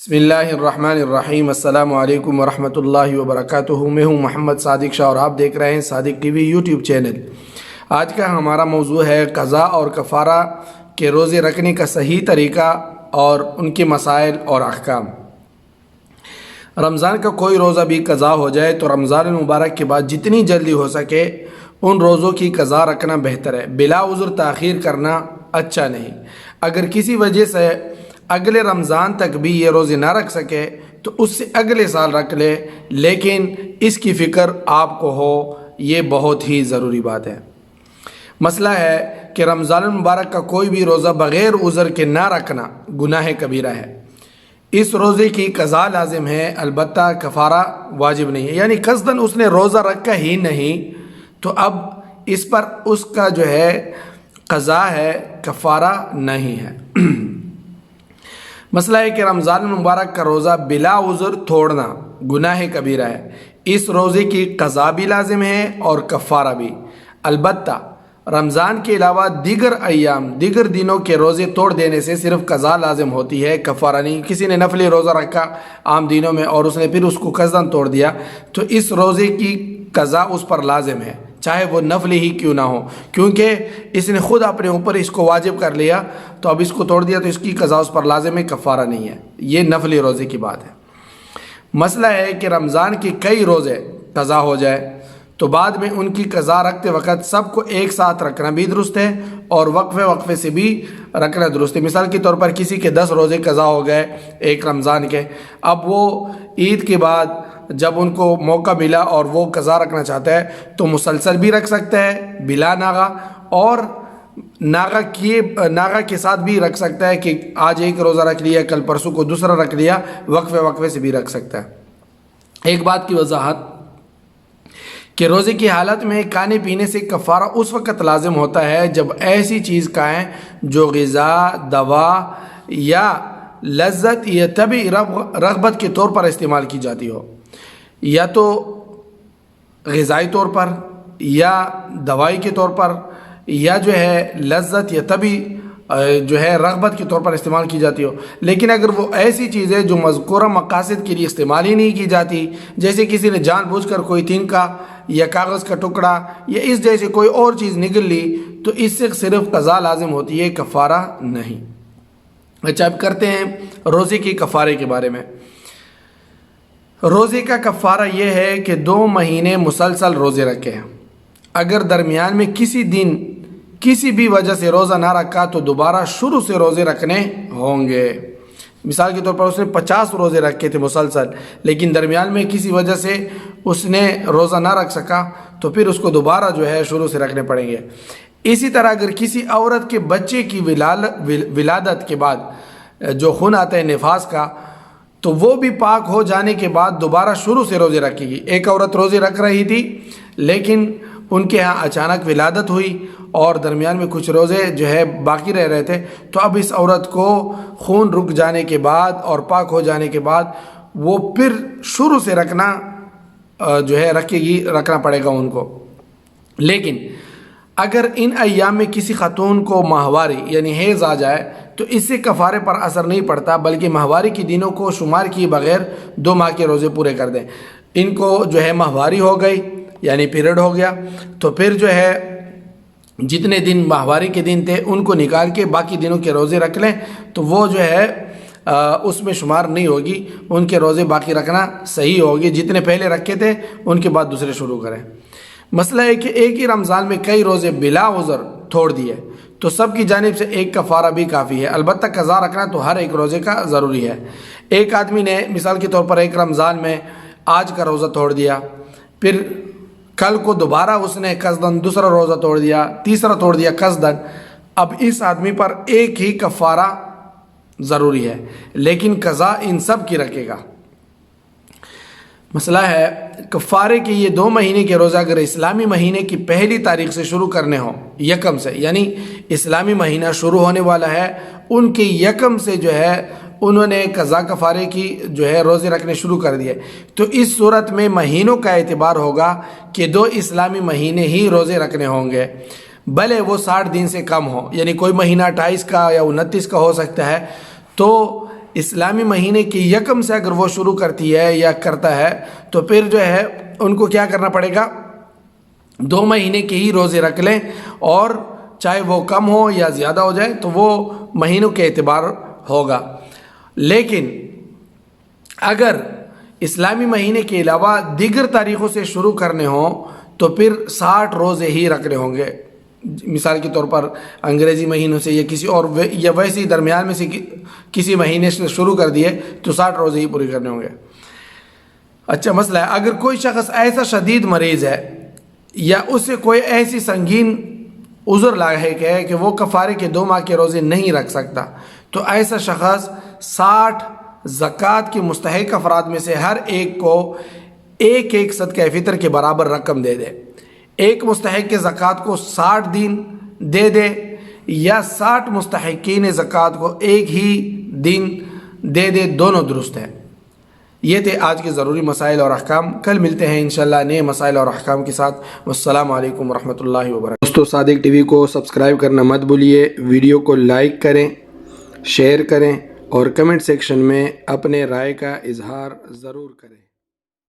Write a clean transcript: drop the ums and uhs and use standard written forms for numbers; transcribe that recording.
بسم اللہ الرحمن الرحیم۔ السلام علیکم ورحمۃ اللہ وبرکاتہ۔ میں ہوں محمد صادق شاہ اور آپ دیکھ رہے ہیں صادق ٹی وی یوٹیوب چینل۔ آج کا ہمارا موضوع ہے قضاء اور کفارہ کے روزے رکھنے کا صحیح طریقہ اور ان کے مسائل اور احکام۔ رمضان کا کوئی روزہ بھی قضا ہو جائے تو رمضان المبارک کے بعد جتنی جلدی ہو سکے ان روزوں کی قضا رکھنا بہتر ہے۔ بلا عذر تاخیر کرنا اچھا نہیں۔ اگر کسی وجہ سے اگلے رمضان تک بھی یہ روزے نہ رکھ سکے تو اس سے اگلے سال رکھ لے، لیکن اس کی فکر آپ کو ہو، یہ بہت ہی ضروری بات ہے۔ مسئلہ ہے کہ رمضان المبارک کا کوئی بھی روزہ بغیر عذر کے نہ رکھنا گناہ کبیرہ ہے۔ اس روزے کی قضا لازم ہے، البتہ کفارہ واجب نہیں ہے۔ یعنی قصداً اس نے روزہ رکھا ہی نہیں تو اب اس پر اس کا جو ہے قضا ہے، کفارہ نہیں ہے۔ مسئلہ ہے کہ رمضان المبارک کا روزہ بلا عذر توڑنا گناہ کبیرہ ہے۔ اس روزے کی قضا بھی لازم ہے اور کفارہ بھی، البتہ رمضان کے علاوہ دیگر ایام، دیگر دنوں کے روزے توڑ دینے سے صرف قضا لازم ہوتی ہے، کفارہ نہیں۔ کسی نے نفلی روزہ رکھا عام دنوں میں اور اس نے پھر اس کو قصداً توڑ دیا تو اس روزے کی قضا اس پر لازم ہے، چاہے وہ نفلی ہی کیوں نہ ہو، کیونکہ اس نے خود اپنے اوپر اس کو واجب کر لیا تو اب اس کو توڑ دیا تو اس کی قضا اس پر لازم ہے، کفارہ نہیں ہے۔ یہ نفلی روزے کی بات ہے۔ مسئلہ ہے کہ رمضان کے کئی روزے قضا ہو جائے تو بعد میں ان کی قضا رکھتے وقت سب کو ایک ساتھ رکھنا بھی درست ہے اور وقفے وقفے سے بھی رکھنا درست ہے۔ مثال کے طور پر کسی کے 10 روزے قضا ہو گئے ایک رمضان کے، اب وہ عید کے بعد جب ان کو موقع ملا اور وہ قضا رکھنا چاہتا ہے تو مسلسل بھی رکھ سکتا ہے بلا ناغہ، اور ناغہ کے ساتھ بھی رکھ سکتا ہے کہ آج ایک روزہ رکھ لیا، کل پرسوں کو دوسرا رکھ لیا، وقفے وقفے سے بھی رکھ سکتا ہے۔ ایک بات کی وضاحت کہ روزے کی حالت میں کھانے پینے سے کفارہ اس وقت لازم ہوتا ہے جب ایسی چیز کھائیں جو غذا، دوا یا لذت یا طبعی رغبت کے طور پر استعمال کی جاتی ہو، یا تو غذائی طور پر یا دوائی کے طور پر یا جو ہے لذت یا طبعی جو ہے رغبت کے طور پر استعمال کی جاتی ہو۔ لیکن اگر وہ ایسی چیز ہے جو مذکورہ مقاصد کے لیے استعمال ہی نہیں کی جاتی، جیسے کسی نے جان بوجھ کر کوئی تنکا یا کاغذ کا ٹکڑا یا اس جیسے کوئی اور چیز نگل لی تو اس سے صرف قضا لازم ہوتی ہے، کفارہ نہیں۔ اچھا، اب کرتے ہیں روزے کی کفارے کے بارے میں۔ روزے کا کفارہ یہ ہے کہ 2 مہینے مسلسل روزے رکھے ہیں۔ اگر درمیان میں کسی دن کسی بھی وجہ سے روزہ نہ رکھا تو دوبارہ شروع سے روزے رکھنے ہوں گے۔ مثال کے طور پر اس نے 50 روزے رکھے تھے مسلسل، لیکن درمیان میں کسی وجہ سے اس نے روزہ نہ رکھ سکا تو پھر اس کو دوبارہ جو ہے شروع سے رکھنے پڑیں گے۔ اسی طرح اگر کسی عورت کے بچے کی ولادت کے بعد جو خون آتا ہے نفاس کا، تو وہ بھی پاک ہو جانے کے بعد دوبارہ شروع سے روزے رکھے گی۔ ایک عورت روزے رکھ رہی تھی لیکن ان کے ہاں اچانک ولادت ہوئی اور درمیان میں کچھ روزے جو ہے باقی رہ رہے تھے، تو اب اس عورت کو خون رک جانے کے بعد اور پاک ہو جانے کے بعد وہ پھر شروع سے رکھنا جو ہے رکھنا پڑے گا ان کو۔ لیکن اگر ان ایام میں کسی خاتون کو ماہواری یعنی حیض آ جائے تو اس سے کفارے پر اثر نہیں پڑتا، بلکہ ماہواری کے دنوں کو شمار کیے بغیر 2 ماہ کے روزے پورے کر دیں۔ ان کو جو ہے ماہواری ہو گئی یعنی پیریڈ ہو گیا تو پھر جو ہے جتنے دن ماہواری کے دن تھے ان کو نکال کے باقی دنوں کے روزے رکھ لیں تو وہ جو ہے اس میں شمار نہیں ہوگی، ان کے روزے باقی رکھنا صحیح ہوگی۔ جتنے پہلے رکھے تھے ان کے بعد دوسرے شروع کریں۔ مسئلہ ہے کہ ایک ہی رمضان میں کئی روزے بلا عذر چھوڑ دیے تو سب کی جانب سے ایک کفارہ بھی کافی ہے، البتہ قضا رکھنا تو ہر ایک روزے کا ضروری ہے۔ ایک آدمی نے مثال کے طور پر ایک رمضان میں آج کا روزہ توڑ دیا، پھر کل کو دوبارہ اس نے قصداً دوسرا روزہ توڑ دیا، تیسرا توڑ دیا قصداً، اب اس آدمی پر ایک ہی کفارہ ضروری ہے لیکن قضا ان سب کی رکھے گا۔ مسئلہ ہے کفارے کے یہ 2 مہینے کے روزہ اگر اسلامی مہینے کی پہلی تاریخ سے شروع کرنے ہوں، یکم سے، یعنی اسلامی مہینہ شروع ہونے والا ہے ان کے یکم سے جو ہے انہوں نے قضا کفارے کی جو ہے روزے رکھنے شروع کر دیے، تو اس صورت میں مہینوں کا اعتبار ہوگا کہ 2 اسلامی مہینے ہی روزے رکھنے ہوں گے، بھلے وہ 60 دن سے کم ہو، یعنی کوئی مہینہ 28 کا یا 29 کا ہو سکتا ہے، تو اسلامی مہینے کی یکم سے اگر وہ شروع کرتی ہے یا کرتا ہے تو پھر جو ہے ان کو کیا کرنا پڑے گا، 2 مہینے کے ہی روزے رکھ لیں، اور چاہے وہ کم ہو یا زیادہ ہو جائے تو وہ مہینوں کے اعتبار ہوگا۔ لیکن اگر اسلامی مہینے کے علاوہ دیگر تاریخوں سے شروع کرنے ہوں تو پھر 60 روزے ہی رکھنے ہوں گے۔ مثال کے طور پر انگریزی مہینوں سے یا کسی اور یا ویسے ہی درمیان میں سے کسی مہینے سے شروع کر دیے تو 60 روزے ہی پورے کرنے ہوں گے۔ اچھا مسئلہ ہے، اگر کوئی شخص ایسا شدید مریض ہے یا اسے کوئی ایسی سنگین عذر لاحق ہے کہ وہ کفارے کے 2 ماہ کے روزے نہیں رکھ سکتا، تو ایسا شخص 60 زکوٰۃ کے مستحق افراد میں سے ہر ایک کو ایک صدقہ فطر کے برابر رقم دے دے۔ ایک مستحق کے زکوٰۃ کو 60 دن دے دے یا 60 مستحقین زکوٰۃ کو ایک ہی دن دے دے، دونوں درست ہے۔ یہ تھے آج کے ضروری مسائل اور احکام۔ کل ملتے ہیں انشاءاللہ نئے مسائل اور احکام کے ساتھ۔ والسلام علیکم ورحمۃ اللہ وبرکاتہ۔ دوستو صادق ٹی وی کو سبسکرائب کرنا مت بھولیے، ویڈیو کو لائک کریں، شیئر کریں اور کمنٹ سیکشن میں اپنے رائے کا اظہار ضرور کریں۔